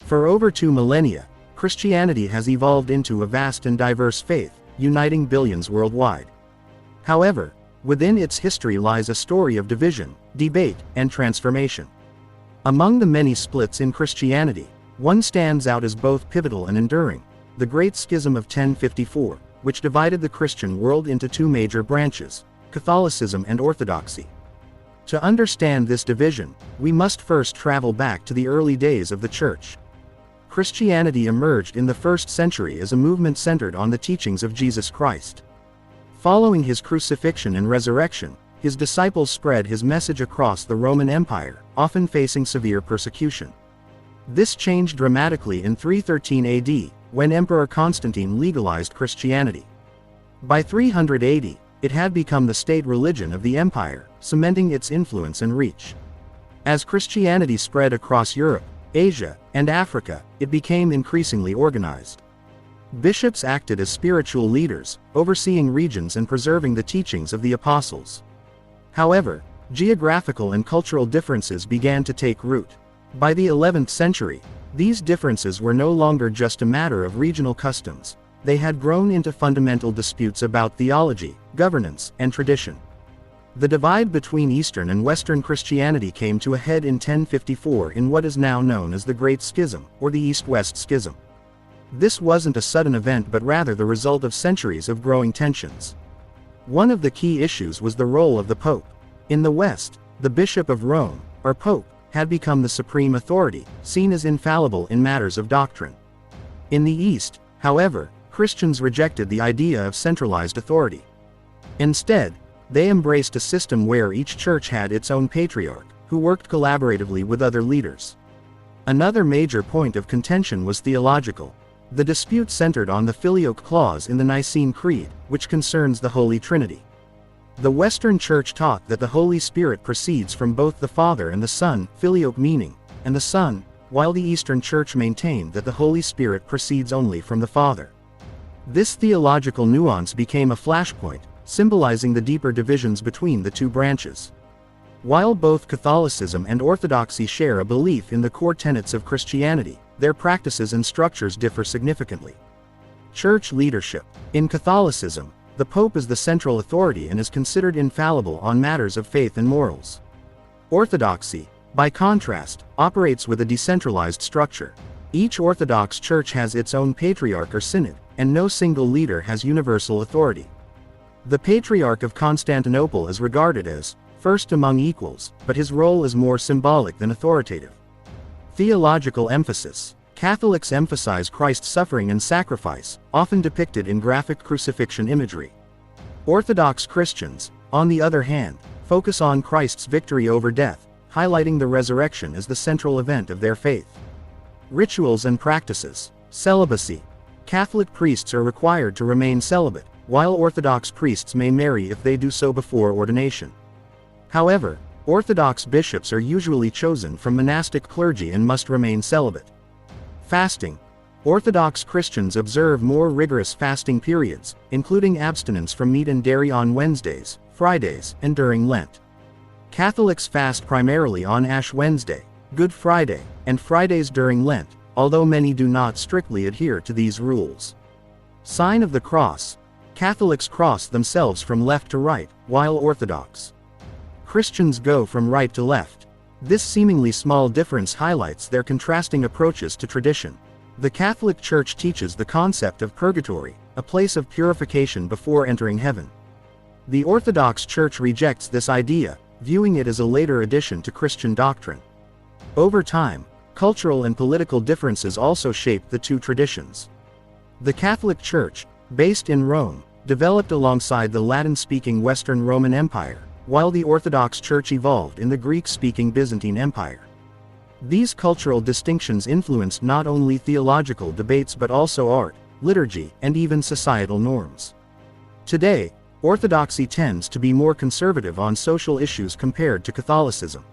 For over 2 millennia, Christianity has evolved into a vast and diverse faith, uniting billions worldwide. However, within its history lies a story of division, debate, and transformation. Among the many splits in Christianity, one stands out as both pivotal and enduring: the Great Schism of 1054, which divided the Christian world into 2 major branches, Catholicism and Orthodoxy. To understand this division, we must first travel back to the early days of the Church. Christianity emerged in the 1st century as a movement centered on the teachings of Jesus Christ. Following his crucifixion and resurrection, his disciples spread his message across the Roman Empire, often facing severe persecution. This changed dramatically in 313 AD, when Emperor Constantine legalized Christianity. By 380, it had become the state religion of the empire, cementing its influence and reach. As Christianity spread across Europe, Asia, and Africa, it became increasingly organized. Bishops acted as spiritual leaders, overseeing regions and preserving the teachings of the apostles. However, geographical and cultural differences began to take root. By the 11th century, these differences were no longer just a matter of regional customs. They had grown into fundamental disputes about theology, governance, and tradition. The divide between Eastern and Western Christianity came to a head in 1054 in what is now known as the Great Schism, or the East-West Schism. This wasn't a sudden event but rather the result of centuries of growing tensions. One of the key issues was the role of the Pope. In the West, the Bishop of Rome, or Pope, had become the supreme authority, seen as infallible in matters of doctrine. In the East, however, Christians rejected the idea of centralized authority. Instead, they embraced a system where each church had its own patriarch, who worked collaboratively with other leaders. Another major point of contention was theological. The dispute centered on the Filioque clause in the Nicene Creed, which concerns the Holy Trinity. The Western Church taught that the Holy Spirit proceeds from both the Father and the Son, Filioque meaning, and the Son, while the Eastern Church maintained that the Holy Spirit proceeds only from the Father. This theological nuance became a flashpoint, symbolizing the deeper divisions between the 2 branches. While both Catholicism and Orthodoxy share a belief in the core tenets of Christianity, their practices and structures differ significantly. Church leadership. In Catholicism, the Pope is the central authority and is considered infallible on matters of faith and morals. Orthodoxy, by contrast, operates with a decentralized structure. Each Orthodox church has its own patriarch or synod, and no single leader has universal authority. The Patriarch of Constantinople is regarded as first among equals, but his role is more symbolic than authoritative. Theological emphasis. Catholics emphasize Christ's suffering and sacrifice, often depicted in graphic crucifixion imagery. Orthodox Christians, on the other hand, focus on Christ's victory over death, highlighting the resurrection as the central event of their faith. Rituals and practices. Celibacy. Catholic priests are required to remain celibate, while Orthodox priests may marry if they do so before ordination. However, Orthodox bishops are usually chosen from monastic clergy and must remain celibate. Fasting. Orthodox Christians observe more rigorous fasting periods, including abstinence from meat and dairy on Wednesdays, Fridays, and during Lent. Catholics fast primarily on Ash Wednesday, Good Friday, and Fridays during Lent, although many do not strictly adhere to these rules. Sign of the Cross. Catholics cross themselves from left to right, while Orthodox Christians go from right to left. This seemingly small difference highlights their contrasting approaches to tradition. The Catholic Church teaches the concept of purgatory, a place of purification before entering heaven. The Orthodox Church rejects this idea, viewing it as a later addition to Christian doctrine. Over time, cultural and political differences also shaped the 2 traditions. The Catholic Church, based in Rome, developed alongside the Latin-speaking Western Roman Empire, while the Orthodox Church evolved in the Greek-speaking Byzantine Empire. These cultural distinctions influenced not only theological debates but also art, liturgy, and even societal norms. Today, Orthodoxy tends to be more conservative on social issues compared to Catholicism.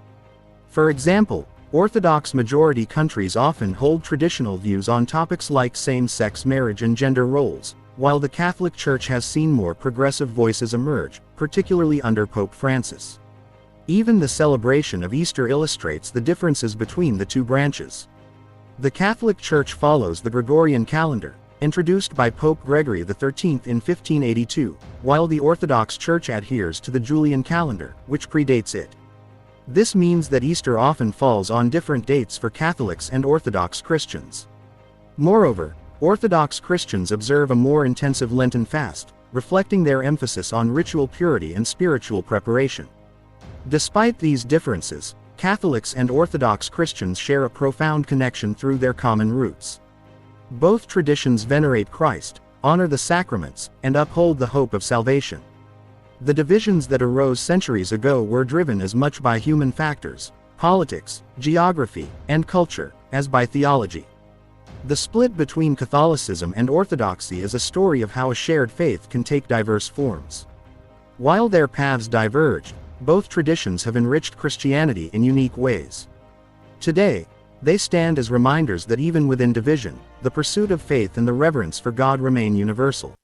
For example, Orthodox majority countries often hold traditional views on topics like same-sex marriage and gender roles, while the Catholic Church has seen more progressive voices emerge, particularly under Pope Francis. Even the celebration of Easter illustrates the differences between the 2 branches. The Catholic Church follows the Gregorian calendar, introduced by Pope Gregory XIII in 1582, while the Orthodox Church adheres to the Julian calendar, which predates it. This means that Easter often falls on different dates for Catholics and Orthodox Christians. Moreover, Orthodox Christians observe a more intensive Lenten fast, reflecting their emphasis on ritual purity and spiritual preparation. Despite these differences, Catholics and Orthodox Christians share a profound connection through their common roots. Both traditions venerate Christ, honor the sacraments, and uphold the hope of salvation. The divisions that arose centuries ago were driven as much by human factors, politics, geography, and culture, as by theology. The split between Catholicism and Orthodoxy is a story of how a shared faith can take diverse forms. While their paths diverged, both traditions have enriched Christianity in unique ways. Today, they stand as reminders that even within division, the pursuit of faith and the reverence for God remain universal.